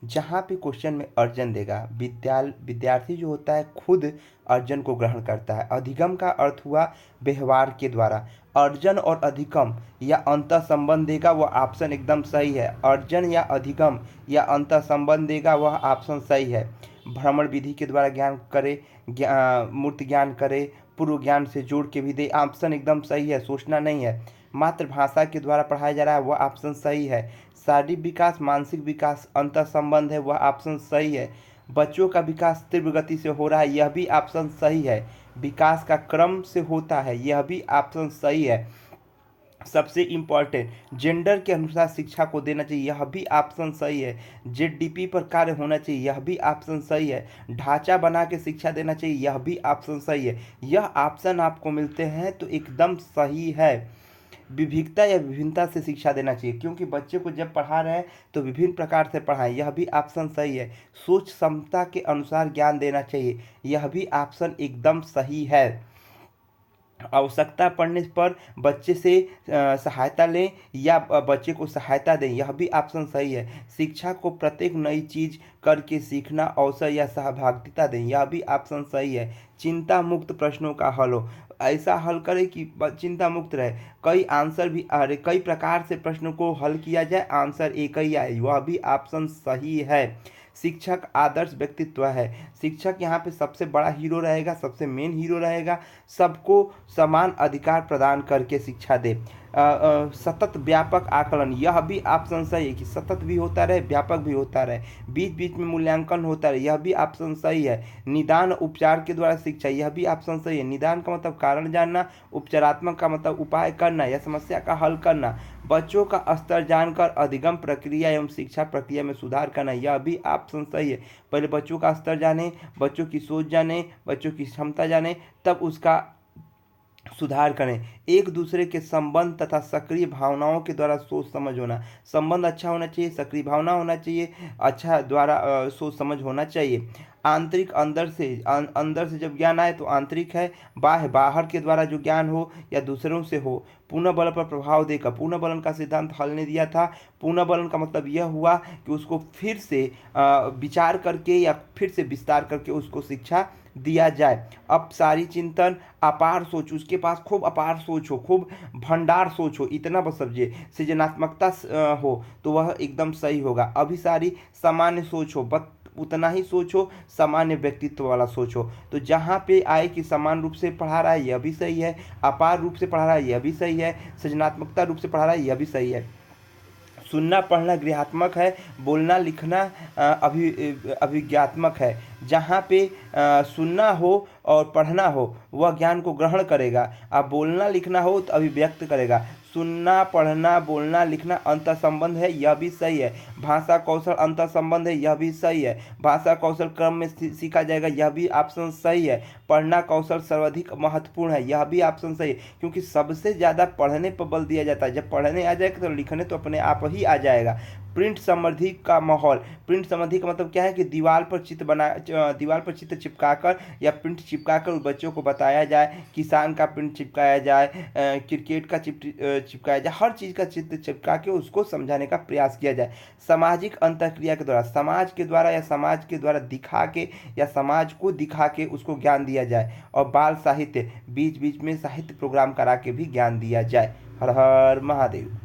जहाँ पे क्वेश्चन में अर्जन देगा, विद्यार्थी जो होता है खुद अर्जन को ग्रहण करता है। अधिगम का अर्थ हुआ व्यवहार के द्वारा। अर्जन और अधिगम या अंतः संबंध देगा, वह ऑप्शन एकदम सही है। अर्जन या अधिगम या अंतः संबंध देगा, वह ऑप्शन सही है। भ्रमण विधि के द्वारा ज्ञान करे, मूर्त ज्ञान करे, पूर्व ज्ञान से जोड़ के भी दे, ऑप्शन एकदम सही है, सोचना नहीं है। मातृभाषा के द्वारा पढ़ाया जा रहा है, वह ऑप्शन सही है। शारीरिक विकास मानसिक विकास अंतर संबंध है, वह ऑप्शन सही है। बच्चों का विकास तीव्र गति से हो रहा है, यह भी ऑप्शन सही है। विकास का क्रम से होता है, यह भी ऑप्शन सही है। सबसे इम्पॉर्टेंट, जेंडर के अनुसार शिक्षा को देना चाहिए, यह भी ऑप्शन सही है। जेडडीपी पर कार्य होना चाहिए, यह भी ऑप्शन सही है। ढांचा बना के शिक्षा देना चाहिए, यह भी ऑप्शन सही है। यह ऑप्शन आपको मिलते हैं तो एकदम सही है। विविधता या विभिन्नता से शिक्षा देना चाहिए, क्योंकि बच्चे को जब पढ़ा रहे हैं तो विभिन्न प्रकार से पढ़ाएं, यह भी ऑप्शन सही है। सोच क्षमता के अनुसार ज्ञान देना चाहिए, यह भी ऑप्शन एकदम सही है। आवश्यकता पड़ने पर बच्चे से सहायता लें या बच्चे को सहायता दें, यह भी ऑप्शन सही है। शिक्षा को प्रत्येक नई चीज करके सीखना अवसर या सहभागिता दें, यह भी ऑप्शन सही है। चिंता मुक्त प्रश्नों का हल हो, ऐसा हल करें कि चिंता मुक्त रहे। कई आंसर भी अरे कई प्रकार से प्रश्न को हल किया जाए, आंसर एक ही आए, वह भी ऑप्शन सही है। शिक्षक आदर्श व्यक्तित्व है, शिक्षक यहाँ पे सबसे बड़ा हीरो रहेगा, सबसे मेन हीरो रहेगा। सबको समान अधिकार प्रदान करके शिक्षा दे। सतत व्यापक आकलन, यह भी ऑप्शन सही है कि सतत भी होता रहे, व्यापक भी होता रहे, बीच बीच में मूल्यांकन होता रहे, यह भी ऑप्शन सही है। निदान उपचार के द्वारा शिक्षा, यह भी ऑप्शन सही है। निदान का मतलब कारण जानना, उपचारात्मक का मतलब उपाय करना या समस्या का हल करना। बच्चों का स्तर जानकर अधिगम प्रक्रिया एवं शिक्षा प्रक्रिया में सुधार करना, यह भी ऑप्शन सही है। पहले बच्चों का स्तर जाने, बच्चों की सोच जाने, बच्चों की क्षमता जाने, तब उसका सुधार करें। एक दूसरे के संबंध तथा सक्रिय भावनाओं के द्वारा सोच समझ होना, संबंध अच्छा होना चाहिए, सक्रिय भावना होना चाहिए, अच्छा द्वारा सोच समझ होना चाहिए। आंतरिक अंदर से जब ज्ञान आए तो आंतरिक है, बाह्य बाहर के द्वारा जो ज्ञान हो या दूसरों से हो। पुनः बल पर प्रभाव देकर, पुनः बलन का सिद्धांत हल ने दिया था। पुनः बलन का मतलब यह हुआ कि उसको फिर से विचार करके या फिर से विस्तार करके उसको शिक्षा दिया जाए। अब सारी चिंतन, अपार सोच, उसके पास खूब अपार सोच हो, खूब भंडार सोच हो, इतना बस समझिए। सृजनात्मकता हो तो वह एकदम सही होगा। अभी सारी सामान्य सोच हो, बस उतना ही सोचो, सामान्य व्यक्तित्व वाला सोचो। तो जहाँ पे आए कि समान रूप से पढ़ा रहा है, यह भी सही है। अपार रूप से पढ़ा रहा है, यह भी सही है। सृजनात्मकता रूप से पढ़ा रहा है, यह भी सही है। सुनना पढ़ना गृहात्मक है, बोलना लिखना अभिज्ञात्मक है। जहाँ पे सुनना हो और पढ़ना हो वह ज्ञान को ग्रहण करेगा, अब बोलना लिखना हो तो अभिव्यक्त करेगा। सुनना पढ़ना बोलना लिखना अंतर संबंध है, यह भी सही है। भाषा कौशल अंतर संबंध है, यह भी सही है। भाषा कौशल क्रम में सीखा जाएगा, यह भी ऑप्शन सही है। पढ़ना कौशल सर्वाधिक महत्वपूर्ण है, यह भी ऑप्शन सही है, क्योंकि सबसे ज़्यादा पढ़ने पर बल दिया जाता है। जब पढ़ने आ जाएगा तो लिखने तो अपने आप ही आ जाएगा। प्रिंट समृद्धि का माहौल, प्रिंट समृद्धि का मतलब क्या है कि दीवार पर चित्र चिपकाकर या प्रिंट चिपकाकर बच्चों को बताया जाए। किसान का प्रिंट चिपकाया जाए, क्रिकेट का चिपकाया जाए, हर चीज़ का चित्र चिपका के उसको समझाने का प्रयास किया जाए। सामाजिक अंतःक्रिया के द्वारा, समाज के द्वारा या समाज के द्वारा दिखा के या समाज को दिखा के उसको ज्ञान दिया जाए। और बाल साहित्य, बीच बीच में साहित्य प्रोग्राम करा के भी ज्ञान दिया जाए। हर हर महादेव।